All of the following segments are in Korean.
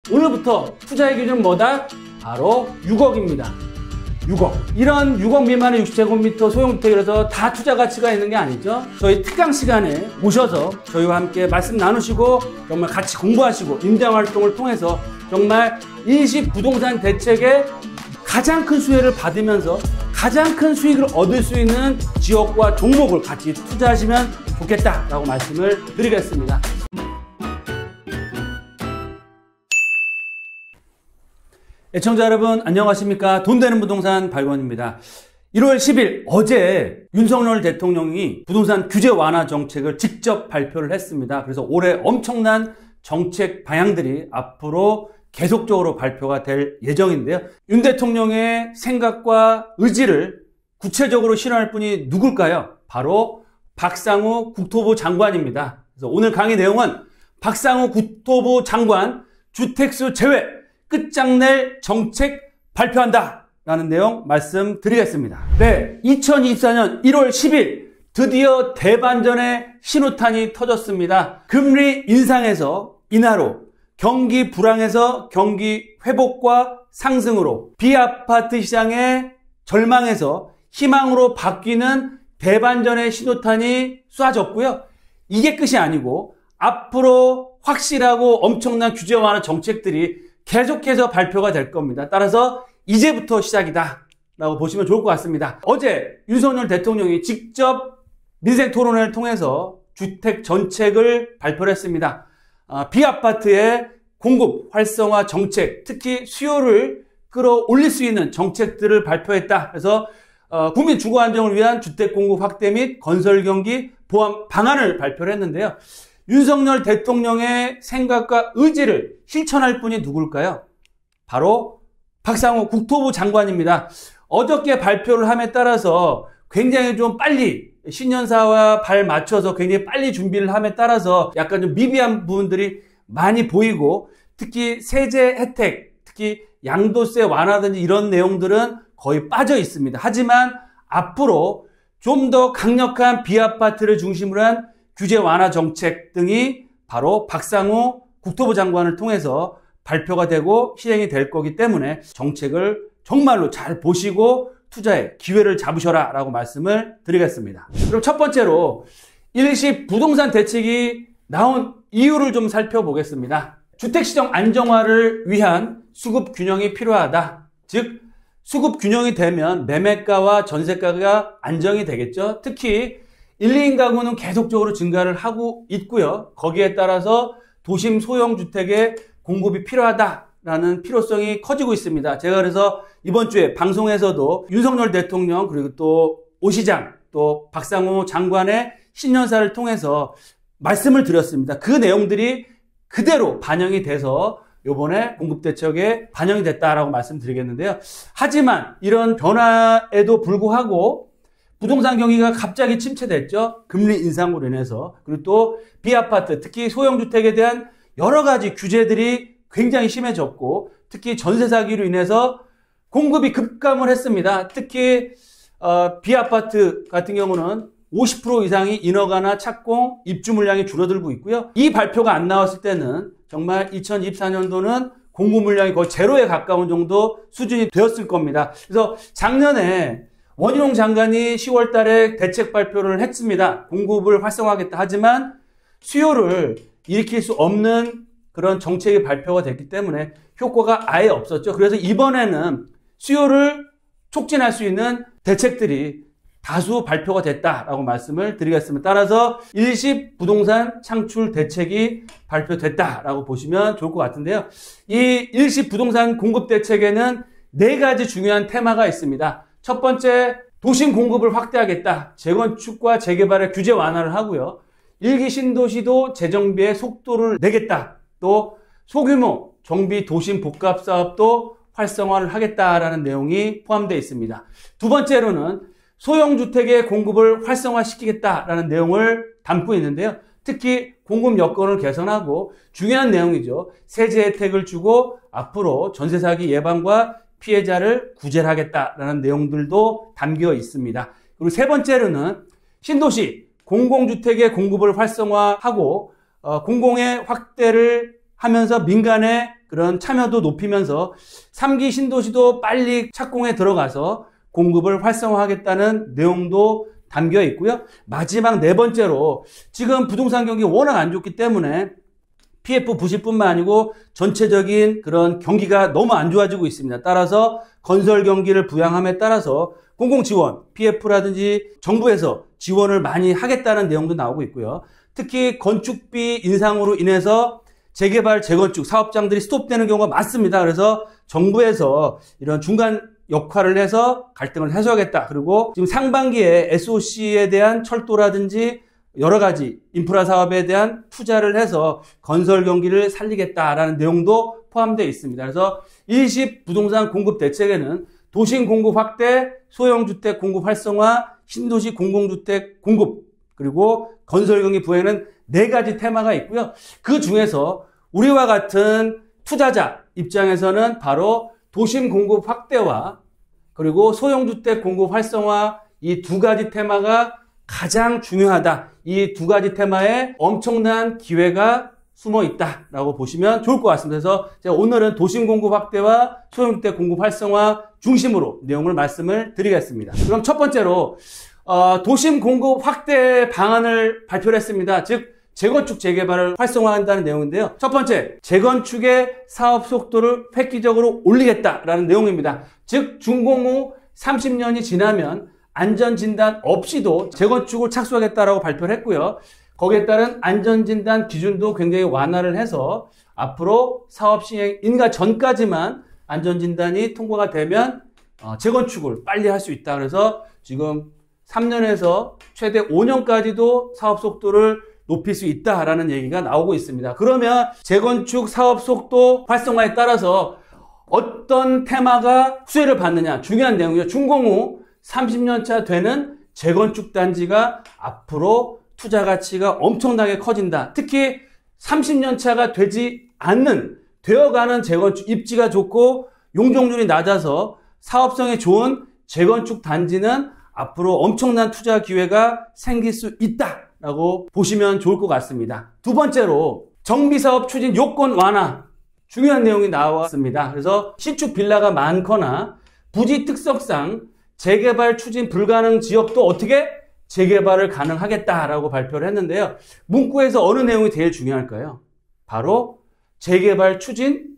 오늘부터 투자의 기준은 뭐다? 바로 6억입니다. 6억. 이런 6억 미만의 60제곱미터 소형주택이라서 다 투자 가치가 있는 게 아니죠. 저희 특강 시간에 모셔서 저희와 함께 말씀 나누시고 정말 같이 공부하시고 임장활동을 통해서 정말 일시 부동산 대책의 가장 큰 수혜를 받으면서 가장 큰 수익을 얻을 수 있는 지역과 종목을 같이 투자하시면 좋겠다라고 말씀을 드리겠습니다. 애청자 여러분 안녕하십니까? 돈 되는 부동산 발권입니다. 1월 10일 어제 윤석열 대통령이 부동산 규제 완화 정책을 직접 발표를 했습니다. 그래서 올해 엄청난 정책 방향들이 앞으로 계속적으로 발표가 될 예정인데요. 윤 대통령의 생각과 의지를 구체적으로 실현할 분이 누굴까요? 바로 박상우 국토부 장관입니다. 그래서 오늘 강의 내용은 박상우 국토부 장관 주택수 제외 끝장낼 정책 발표한다 라는 내용 말씀드리겠습니다. 네, 2024년 1월 10일 드디어 대반전의 신호탄이 터졌습니다. 금리 인상에서 인하로, 경기 불황에서 경기 회복과 상승으로, 비아파트 시장의 절망에서 희망으로 바뀌는 대반전의 신호탄이 쏴졌고요. 이게 끝이 아니고 앞으로 확실하고 엄청난 규제 완화 정책들이 계속해서 발표가 될 겁니다. 따라서 이제부터 시작이다 라고 보시면 좋을 것 같습니다. 어제 윤석열 대통령이 직접 민생 토론회를 통해서 주택 정책을 발표를 했습니다. 비아파트의 공급 활성화 정책, 특히 수요를 끌어올릴 수 있는 정책들을 발표했다. 그래서 국민 주거 안정을 위한 주택 공급 확대 및 건설 경기 보완 방안을 발표를 했는데요. 윤석열 대통령의 생각과 의지를 실천할 분이 누굴까요? 바로 박상우 국토부 장관입니다. 어저께 발표를 함에 따라서 굉장히 좀 빨리 신년사와 발 맞춰서 굉장히 빨리 준비를 함에 따라서 약간 좀 미비한 부분들이 많이 보이고, 특히 세제 혜택, 특히 양도세 완화든지 이런 내용들은 거의 빠져 있습니다. 하지만 앞으로 좀 더 강력한 비아파트를 중심으로 한 규제 완화 정책 등이 바로 박상우 국토부 장관을 통해서 발표가 되고 실행이 될 거기 때문에 정책을 정말로 잘 보시고 투자의 기회를 잡으셔라 라고 말씀을 드리겠습니다. 그럼 첫 번째로 일시 부동산 대책이 나온 이유를 좀 살펴보겠습니다. 주택시장 안정화를 위한 수급 균형이 필요하다. 즉 수급 균형이 되면 매매가와 전세가가 안정이 되겠죠. 특히 1, 2인 가구는 계속적으로 증가를 하고 있고요. 거기에 따라서 도심 소형주택의 공급이 필요하다라는 필요성이 커지고 있습니다. 제가 그래서 이번 주에 방송에서도 윤석열 대통령 그리고 또 오 시장 또 박상우 장관의 신년사를 통해서 말씀을 드렸습니다. 그 내용들이 그대로 반영이 돼서 이번에 공급대책에 반영이 됐다라고 말씀드리겠는데요. 하지만 이런 변화에도 불구하고 부동산 경기가 갑자기 침체됐죠. 금리 인상으로 인해서. 그리고 또 비아파트, 특히 소형주택에 대한 여러 가지 규제들이 굉장히 심해졌고, 특히 전세 사기로 인해서 공급이 급감을 했습니다. 특히 비아파트 같은 경우는 50% 이상이 인허가나 착공, 입주 물량이 줄어들고 있고요. 이 발표가 안 나왔을 때는 정말 2024년도는 공급 물량이 거의 제로에 가까운 정도 수준이 되었을 겁니다. 그래서 작년에 원희룡 장관이 10월 달에 대책 발표를 했습니다. 공급을 활성화하겠다. 하지만 수요를 일으킬 수 없는 그런 정책이 발표가 됐기 때문에 효과가 아예 없었죠. 그래서 이번에는 수요를 촉진할 수 있는 대책들이 다수 발표가 됐다라고 말씀을 드리겠습니다. 따라서 일시 부동산 창출 대책이 발표됐다라고 보시면 좋을 것 같은데요. 이 일시 부동산 공급 대책에는 4가지 중요한 테마가 있습니다. 첫 번째, 도심 공급을 확대하겠다. 재건축과 재개발의 규제 완화를 하고요. 일기 신도시도 재정비의 속도를 내겠다. 또 소규모 정비 도심 복합 사업도 활성화를 하겠다라는 내용이 포함되어 있습니다. 두 번째로는 소형주택의 공급을 활성화시키겠다라는 내용을 담고 있는데요. 특히 공급 여건을 개선하고 중요한 내용이죠. 세제 혜택을 주고 앞으로 전세 사기 예방과 피해자를 구제하겠다라는 내용들도 담겨 있습니다. 그리고 세 번째로는 신도시 공공주택의 공급을 활성화하고 공공의 확대를 하면서 민간의 그런 참여도 높이면서 3기 신도시도 빨리 착공에 들어가서 공급을 활성화하겠다는 내용도 담겨 있고요. 마지막 네 번째로 지금 부동산 경기 워낙 안 좋기 때문에 PF 부실뿐만 아니고 전체적인 그런 경기가 너무 안 좋아지고 있습니다. 따라서 건설 경기를 부양함에 따라서 공공지원, PF라든지 정부에서 지원을 많이 하겠다는 내용도 나오고 있고요. 특히 건축비 인상으로 인해서 재개발, 재건축 사업장들이 스톱되는 경우가 많습니다. 그래서 정부에서 이런 중간 역할을 해서 갈등을 해소하겠다. 그리고 지금 상반기에 SOC에 대한 철도라든지 여러 가지 인프라 사업에 대한 투자를 해서 건설 경기를 살리겠다라는 내용도 포함되어 있습니다. 그래서 일시 부동산 공급 대책에는 도심 공급 확대, 소형주택 공급 활성화, 신도시 공공주택 공급, 그리고 건설 경기 부양에는 네 가지 테마가 있고요. 그 중에서 우리와 같은 투자자 입장에서는 바로 도심 공급 확대와 그리고 소형주택 공급 활성화 이 두 가지 테마가 가장 중요하다. 이 두 가지 테마에 엄청난 기회가 숨어 있다라고 보시면 좋을 것 같습니다. 그래서 제가 오늘은 도심 공급 확대와 소형주택 공급 활성화 중심으로 내용을 말씀을 드리겠습니다. 그럼 첫 번째로 도심 공급 확대 방안을 발표를 했습니다. 즉 재건축 재개발을 활성화한다는 내용인데요. 첫 번째, 재건축의 사업 속도를 획기적으로 올리겠다라는 내용입니다. 즉 준공 후 30년이 지나면 안전진단 없이도 재건축을 착수하겠다라고 발표를 했고요. 거기에 따른 안전진단 기준도 굉장히 완화를 해서 앞으로 사업 시행 인가 전까지만 안전진단이 통과가 되면 재건축을 빨리 할 수 있다. 그래서 지금 3년에서 최대 5년까지도 사업 속도를 높일 수 있다라는 얘기가 나오고 있습니다. 그러면 재건축 사업 속도 활성화에 따라서 어떤 테마가 수혜를 받느냐 중요한 내용이죠. 준공 후 30년 차 되는 재건축 단지가 앞으로 투자 가치가 엄청나게 커진다. 특히 30년 차가 되지 않는 되어가는 재건축 입지가 좋고 용적률이 낮아서 사업성이 좋은 재건축 단지는 앞으로 엄청난 투자 기회가 생길 수 있다라고 보시면 좋을 것 같습니다. 두 번째로 정비사업 추진 요건 완화 중요한 내용이 나왔습니다. 그래서 신축 빌라가 많거나 부지 특성상 재개발 추진 불가능 지역도 어떻게 재개발을 가능하겠다라고 발표를 했는데요. 문구에서 어느 내용이 제일 중요할까요? 바로 재개발 추진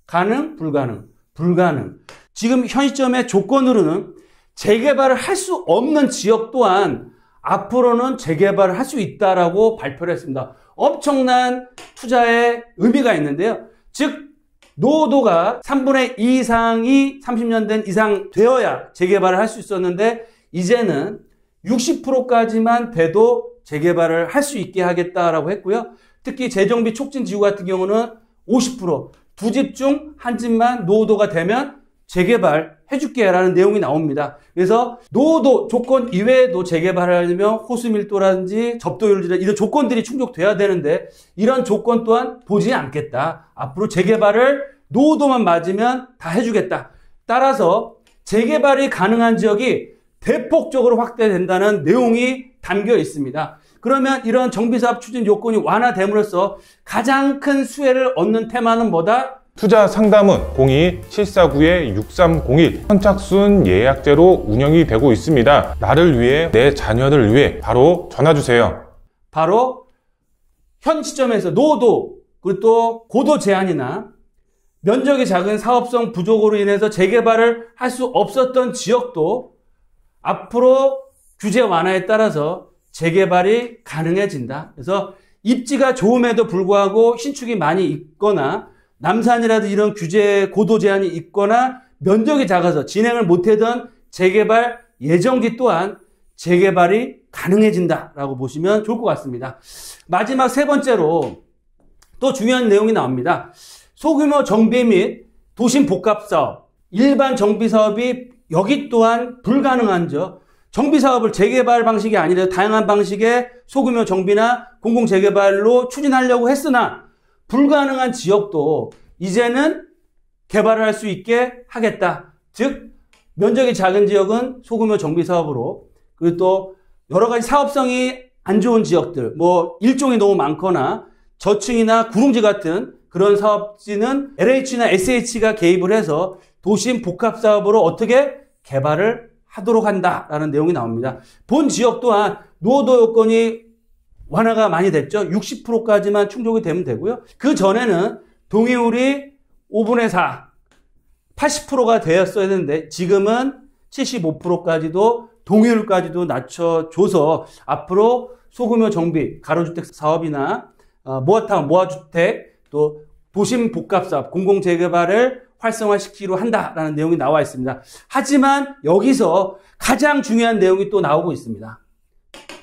가능, 불가능, 불가능. 지금 현 시점의 조건으로는 재개발을 할 수 없는 지역 또한 앞으로는 재개발을 할 수 있다라고 발표를 했습니다. 엄청난 투자의 의미가 있는데요. 즉 노후도가 3분의 2 이상이 30년 된 이상 되어야 재개발을 할 수 있었는데 이제는 60%까지만 돼도 재개발을 할 수 있게 하겠다라고 했고요. 특히 재정비 촉진 지구 같은 경우는 50% 두 집 중 한 집만 노후도가 되면 재개발 해줄게라는 내용이 나옵니다. 그래서 노후도 조건 이외에도 재개발을 하려면 호수 밀도라든지 접도율 이런 조건들이 충족돼야 되는데 이런 조건 또한 보지 않겠다. 앞으로 재개발을 노후도만 맞으면 다 해주겠다. 따라서 재개발이 가능한 지역이 대폭적으로 확대된다는 내용이 담겨 있습니다. 그러면 이런 정비사업 추진 요건이 완화됨으로써 가장 큰 수혜를 얻는 테마는 뭐다? 투자 상담은 02-749-6301 선착순 예약제로 운영이 되고 있습니다. 나를 위해, 내 자녀를 위해 바로 전화주세요. 바로 현 시점에서 노후도 그리고 또 고도 제한이나 면적이 작은 사업성 부족으로 인해서 재개발을 할 수 없었던 지역도 앞으로 규제 완화에 따라서 재개발이 가능해진다. 그래서 입지가 좋음에도 불구하고 신축이 많이 있거나 남산이라도 이런 규제 고도 제한이 있거나 면적이 작아서 진행을 못하던 재개발 예정지 또한 재개발이 가능해진다라고 보시면 좋을 것 같습니다. 마지막 세 번째로 또 중요한 내용이 나옵니다. 소규모 정비 및 도심 복합사업, 일반 정비사업이 여기 또한 불가능한죠. 정비사업을 재개발 방식이 아니라 다양한 방식의 소규모 정비나 공공재개발로 추진하려고 했으나 불가능한 지역도 이제는 개발을 할 수 있게 하겠다. 즉 면적이 작은 지역은 소규모 정비사업으로 그리고 또 여러 가지 사업성이 안 좋은 지역들 일종이 너무 많거나 저층이나 구릉지 같은 그런 사업지는 LH나 SH가 개입을 해서 도심 복합 사업으로 어떻게 개발을 하도록 한다라는 내용이 나옵니다. 본 지역 또한 노후도 요건이 완화가 많이 됐죠. 60%까지만 충족이 되면 되고요. 그 전에는 동의율이 5분의 4, 80%가 되었어야 되는데 지금은 75%까지도 동의율까지도 낮춰줘서 앞으로 소규모 정비, 가로주택 사업이나 모아타운, 모아주택, 또 도심 복합사업, 공공재개발을 활성화시키기로 한다라는 내용이 나와 있습니다. 하지만 여기서 가장 중요한 내용이 또 나오고 있습니다.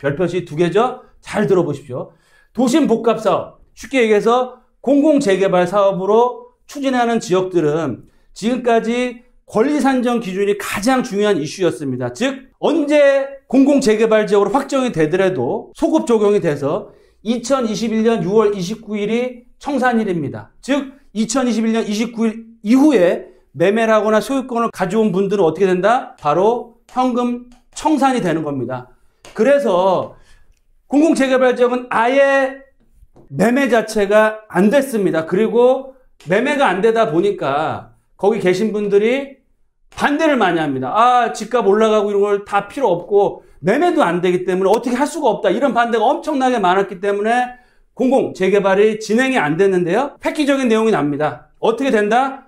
별표시 2개죠? 잘 들어보십시오. 도심 복합사업, 쉽게 얘기해서 공공재개발 사업으로 추진하는 지역들은 지금까지 권리산정 기준이 가장 중요한 이슈였습니다. 즉 언제 공공재개발 지역으로 확정이 되더라도 소급 적용이 돼서 2021년 6월 29일이 청산일입니다. 즉 2021년 29일 이후에 매매를 하거나 소유권을 가져온 분들은 어떻게 된다? 바로 현금 청산이 되는 겁니다. 그래서 공공재개발 지역은 아예 매매 자체가 안 됐습니다. 그리고 매매가 안 되다 보니까 거기 계신 분들이 반대를 많이 합니다. 집값 올라가고 이런 걸 다 필요 없고 매매도 안 되기 때문에 어떻게 할 수가 없다. 이런 반대가 엄청나게 많았기 때문에 공공재개발이 진행이 안 됐는데요. 획기적인 내용이 납니다. 어떻게 된다?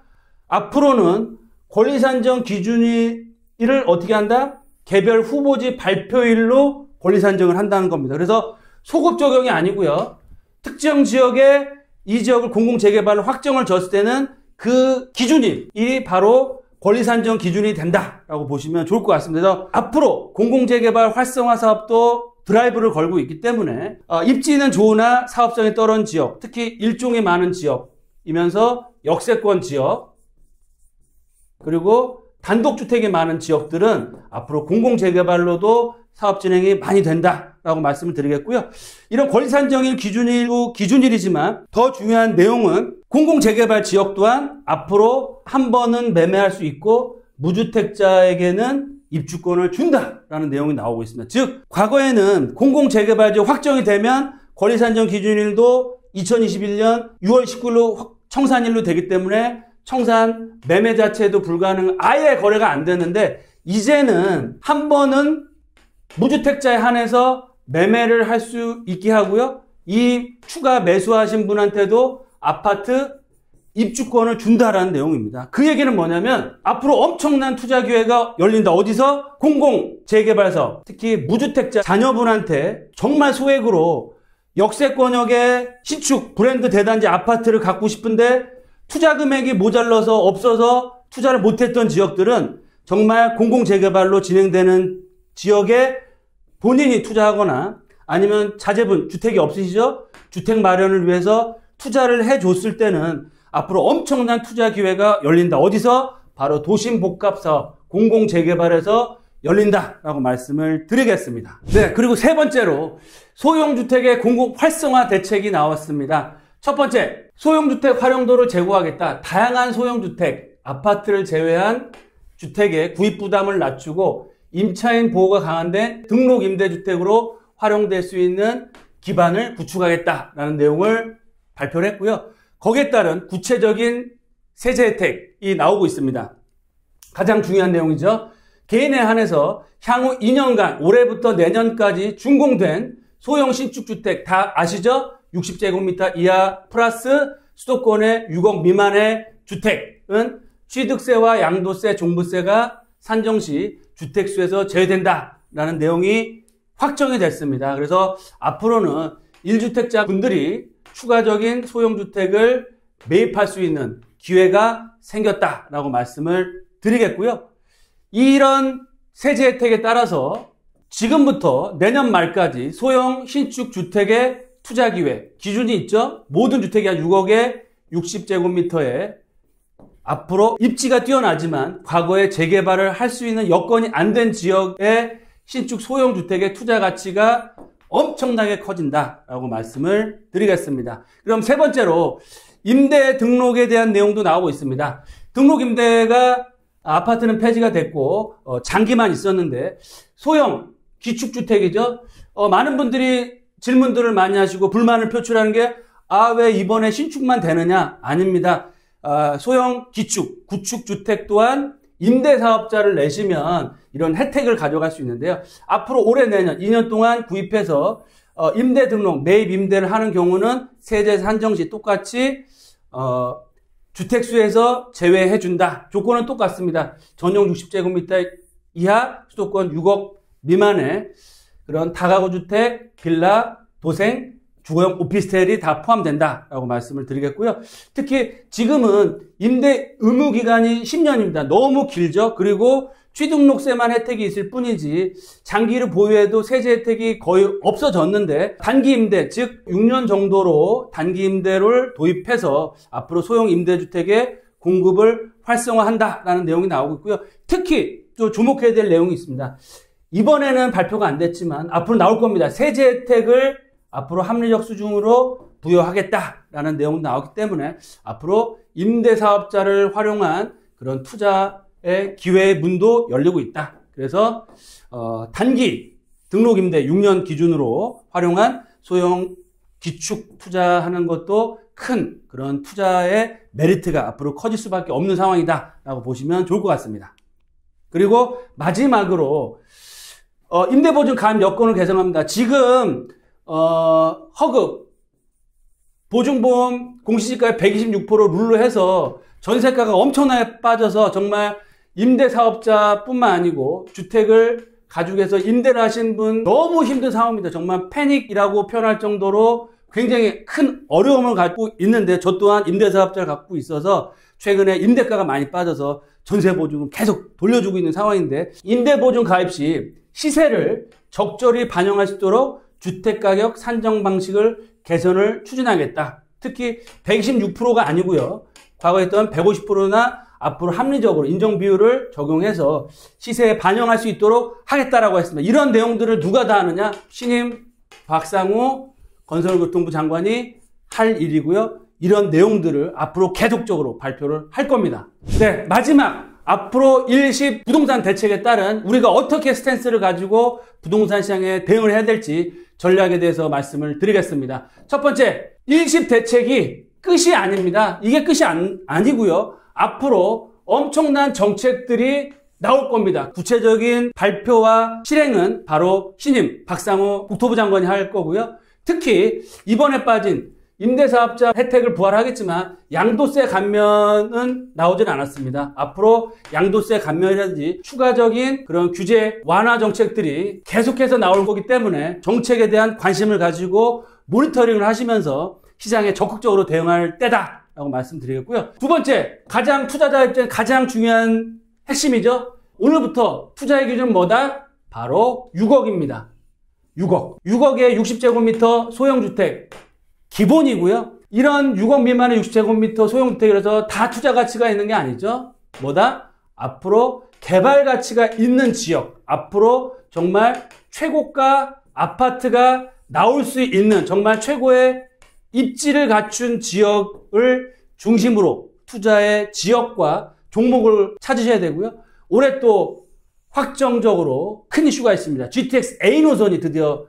앞으로는 권리산정 기준일을 어떻게 한다? 개별 후보지 발표일로 권리산정을 한다는 겁니다. 그래서 소급 적용이 아니고요. 특정 지역에 이 지역을 공공재개발로 확정을 줬을 때는 그 기준일이 바로 권리산정 기준이 된다라고 보시면 좋을 것 같습니다. 그래서 앞으로 공공재개발 활성화 사업도 드라이브를 걸고 있기 때문에 입지는 좋으나 사업성이 떨어진 지역, 특히 일종이 많은 지역이면서 역세권 지역, 그리고 단독주택이 많은 지역들은 앞으로 공공재개발로도 사업 진행이 많이 된다라고 말씀을 드리겠고요. 이런 권리산정일 기준일이지만 더 중요한 내용은 공공재개발 지역 또한 앞으로 한 번은 매매할 수 있고 무주택자에게는 입주권을 준다라는 내용이 나오고 있습니다. 즉 과거에는 공공재개발 지역 확정이 되면 권리산정 기준일도 2021년 6월 19일로 청산일로 되기 때문에 청산 매매 자체도 불가능, 아예 거래가 안 되는데 이제는 한 번은 무주택자에 한해서 매매를 할 수 있게 하고요. 이 추가 매수하신 분한테도 아파트 입주권을 준다라는 내용입니다. 그 얘기는 뭐냐면 앞으로 엄청난 투자 기회가 열린다. 어디서? 공공재개발 사업, 특히 무주택자 자녀분한테 정말 소액으로 역세권역의 신축 브랜드 대단지 아파트를 갖고 싶은데 투자 금액이 모자라서 없어서 투자를 못했던 지역들은 정말 공공재개발로 진행되는 지역에 본인이 투자하거나 아니면 자제분 주택이 없으시죠? 주택 마련을 위해서 투자를 해줬을 때는 앞으로 엄청난 투자 기회가 열린다. 어디서? 바로 도심복합사업, 공공재개발에서 열린다라고 말씀을 드리겠습니다. 네, 그리고 세 번째로 소형주택의 공공 활성화 대책이 나왔습니다. 첫 번째, 소형주택 활용도를 제고하겠다. 다양한 소형주택, 아파트를 제외한 주택의 구입부담을 낮추고 임차인 보호가 강화된 등록임대주택으로 활용될 수 있는 기반을 구축하겠다라는 내용을 발표를 했고요. 거기에 따른 구체적인 세제 혜택이 나오고 있습니다. 가장 중요한 내용이죠. 개인에 한해서 향후 2년간 올해부터 내년까지 준공된 소형 신축주택 다 아시죠? 60제곱미터 이하 플러스 수도권의 6억 미만의 주택은 취득세와 양도세, 종부세가 산정시 주택수에서 제외된다라는 내용이 확정이 됐습니다. 그래서 앞으로는 1주택자 분들이 추가적인 소형주택을 매입할 수 있는 기회가 생겼다라고 말씀을 드리겠고요. 이런 세제 혜택에 따라서 지금부터 내년 말까지 소형 신축 주택의 투자 기회 기준이 있죠. 모든 주택이 한 6억에 60제곱미터에 앞으로 입지가 뛰어나지만 과거에 재개발을 할 수 있는 여건이 안 된 지역의 신축 소형 주택의 투자 가치가 엄청나게 커진다라고 말씀을 드리겠습니다. 그럼 세 번째로 임대 등록에 대한 내용도 나오고 있습니다. 등록 임대가 아파트는 폐지가 됐고 장기만 있었는데 소형 기축주택이죠. 많은 분들이 질문들을 많이 하시고 불만을 표출하는 게 왜 이번에 신축만 되느냐? 아닙니다. 소형 기축, 구축 주택 또한 임대사업자를 내시면 이런 혜택을 가져갈 수 있는데요. 앞으로 올해 내년 2년 동안 구입해서 임대 등록, 매입 임대를 하는 경우는 세제 산정 시 똑같이 주택수에서 제외해준다. 조건은 똑같습니다. 전용 60제곱미터 이하, 수도권 6억 미만의 그런 다가구 주택, 빌라, 도생, 주거용 오피스텔이 다 포함된다라고 말씀을 드리겠고요. 특히 지금은 임대 의무 기간이 10년입니다. 너무 길죠. 그리고 취등록세만 혜택이 있을 뿐이지 장기를 보유해도 세제 혜택이 거의 없어졌는데 단기 임대, 즉 6년 정도로 단기 임대를 도입해서 앞으로 소형 임대주택의 공급을 활성화한다라는 내용이 나오고 있고요. 특히 또 주목해야 될 내용이 있습니다. 이번에는 발표가 안 됐지만 앞으로 나올 겁니다. 세제 혜택을 앞으로 합리적 수준으로 부여하겠다라는 내용도 나오기 때문에 앞으로 임대사업자를 활용한 그런 투자의 기회의 문도 열리고 있다. 그래서 단기 등록임대 6년 기준으로 활용한 소형 기축 투자하는 것도 큰 그런 투자의 메리트가 앞으로 커질 수밖에 없는 상황이다라고 보시면 좋을 것 같습니다. 그리고 마지막으로 임대보증 가입 여건을 개정합니다. 지금 허급 보증보험 공시지가의 126% 룰로 해서 전세가가 엄청나게 빠져서 정말 임대사업자뿐만 아니고 주택을 가지고서 임대를 하신 분 너무 힘든 상황입니다. 정말 패닉이라고 표현할 정도로 굉장히 큰 어려움을 갖고 있는데 저 또한 임대사업자를 갖고 있어서 최근에 임대가가 많이 빠져서 전세보증을 계속 돌려주고 있는 상황인데 임대보증 가입 시 시세를 적절히 반영할 수 있도록 주택가격 산정 방식을 개선을 추진하겠다. 특히 126%가 아니고요. 과거에 했던 150%나 앞으로 합리적으로 인정 비율을 적용해서 시세에 반영할 수 있도록 하겠다라고 했습니다. 이런 내용들을 누가 다 하느냐? 신임 박상우 건설교통부 장관이 할 일이고요. 이런 내용들을 앞으로 계속적으로 발표를 할 겁니다. 네, 마지막 앞으로 일시 부동산 대책에 따른 우리가 어떻게 스탠스를 가지고 부동산 시장에 대응을 해야 될지 전략에 대해서 말씀을 드리겠습니다. 첫 번째, 일시 대책이 끝이 아닙니다. 이게 끝이 아니고요. 앞으로 엄청난 정책들이 나올 겁니다. 구체적인 발표와 실행은 바로 신임 박상우 국토부 장관이 할 거고요. 특히 이번에 빠진 임대사업자 혜택을 부활하겠지만 양도세 감면은 나오진 않았습니다. 앞으로 양도세 감면이라든지 추가적인 그런 규제 완화 정책들이 계속해서 나올 거기 때문에 정책에 대한 관심을 가지고 모니터링을 하시면서 시장에 적극적으로 대응할 때다라고 말씀드리겠고요. 두 번째, 가장 투자자 입장에 가장 중요한 핵심이죠. 오늘부터 투자의 기준은 뭐다? 바로 6억입니다. 6억의 60제곱미터 소형주택 기본이고요. 이런 6억 미만의 60제곱미터 소형주택이라서 다 투자 가치가 있는 게 아니죠. 뭐다? 앞으로 개발 가치가 있는 지역, 앞으로 정말 최고가 아파트가 나올 수 있는 정말 최고의 입지를 갖춘 지역을 중심으로 투자의 지역과 종목을 찾으셔야 되고요. 올해 또 확정적으로 큰 이슈가 있습니다. GTX A 노선이 드디어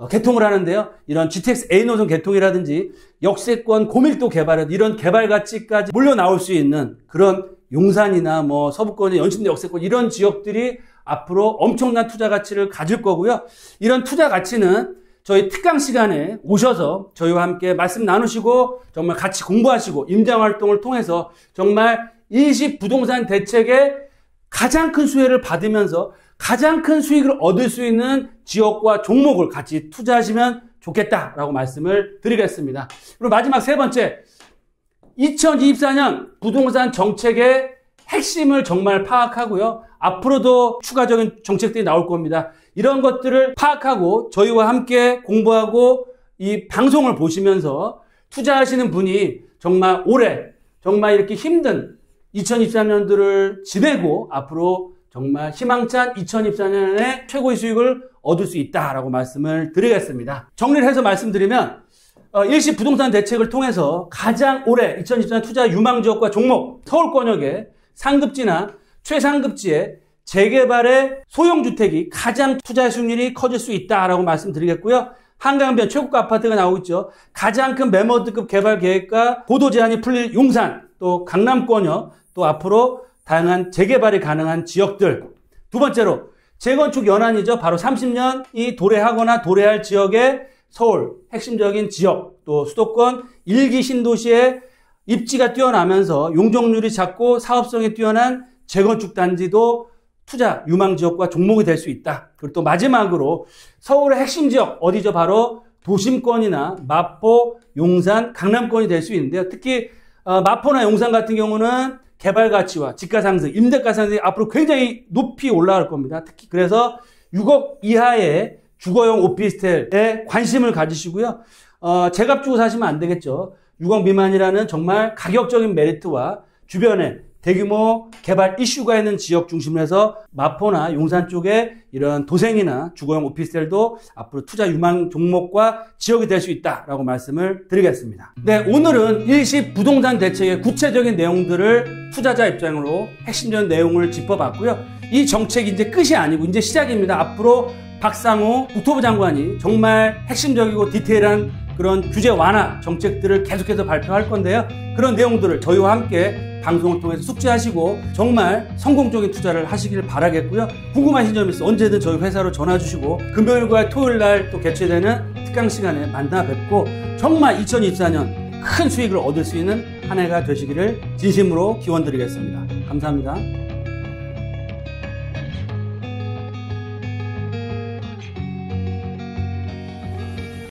개통을 하는데요. 이런 GTX A 노선 개통이라든지 역세권 고밀도 개발은 이런 개발 가치까지 몰려 나올 수 있는 그런 용산이나 서부권의 연신내 역세권 이런 지역들이 앞으로 엄청난 투자 가치를 가질 거고요. 이런 투자 가치는 저희 특강 시간에 오셔서 저희와 함께 말씀 나누시고 정말 같이 공부하시고 임장 활동을 통해서 정말 일시 부동산 대책의 가장 큰 수혜를 받으면서 가장 큰 수익을 얻을 수 있는 지역과 종목을 같이 투자하시면 좋겠다라고 말씀을 드리겠습니다. 그리고 마지막 세 번째, 2024년 부동산 정책의 핵심을 정말 파악하고요. 앞으로도 추가적인 정책들이 나올 겁니다. 이런 것들을 파악하고 저희와 함께 공부하고 이 방송을 보시면서 투자하시는 분이 정말 올해 정말 이렇게 힘든 2023년도를 지내고 앞으로 정말 희망찬 2024년에 최고의 수익을 얻을 수 있다라고 말씀을 드리겠습니다. 정리를 해서 말씀드리면 일시 부동산 대책을 통해서 가장 올해 2024년 투자 유망 지역과 종목 서울권역의 상급지나 최상급지의 재개발의 소형주택이 가장 투자 수익률이 커질 수 있다라고 말씀드리겠고요. 한강변 최고가 아파트가 나오고 있죠. 가장 큰 매머드급 개발 계획과 보도 제한이 풀릴 용산, 또 강남권이요. 또 앞으로 다양한 재개발이 가능한 지역들. 두 번째로 재건축 연한이죠. 바로 30년이 도래하거나 도래할 지역의 서울 핵심적인 지역, 또 수도권 1기 신도시의 입지가 뛰어나면서 용적률이 작고 사업성이 뛰어난 재건축 단지도 투자 유망 지역과 종목이 될 수 있다. 그리고 또 마지막으로 서울의 핵심 지역 어디죠? 바로 도심권이나 마포, 용산, 강남권이 될 수 있는데요. 특히 마포나 용산 같은 경우는 개발 가치와 집가 상승, 임대가 상승이 앞으로 굉장히 높이 올라갈 겁니다. 특히 그래서 6억 이하의 주거용 오피스텔에 관심을 가지시고요. 제값 주고 사시면 안 되겠죠. 6억 미만이라는 정말 가격적인 메리트와 주변에 대규모 개발 이슈가 있는 지역 중심으로 해서 마포나 용산 쪽에 이런 도생이나 주거용 오피스텔도 앞으로 투자 유망 종목과 지역이 될 수 있다라고 말씀을 드리겠습니다. 네, 오늘은 일시 부동산 대책의 구체적인 내용들을 투자자 입장으로 핵심적인 내용을 짚어봤고요. 이 정책이 이제 끝이 아니고 이제 시작입니다. 앞으로 박상호 국토부 장관이 정말 핵심적이고 디테일한 그런 규제 완화 정책들을 계속해서 발표할 건데요. 그런 내용들을 저희와 함께 방송을 통해서 숙지하시고 정말 성공적인 투자를 하시길 바라겠고요. 궁금하신 점 있으면 언제든 저희 회사로 전화 주시고 금요일과 토요일 날 또 개최되는 특강 시간에 만나 뵙고 정말 2024년 큰 수익을 얻을 수 있는 한 해가 되시기를 진심으로 기원드리겠습니다. 감사합니다.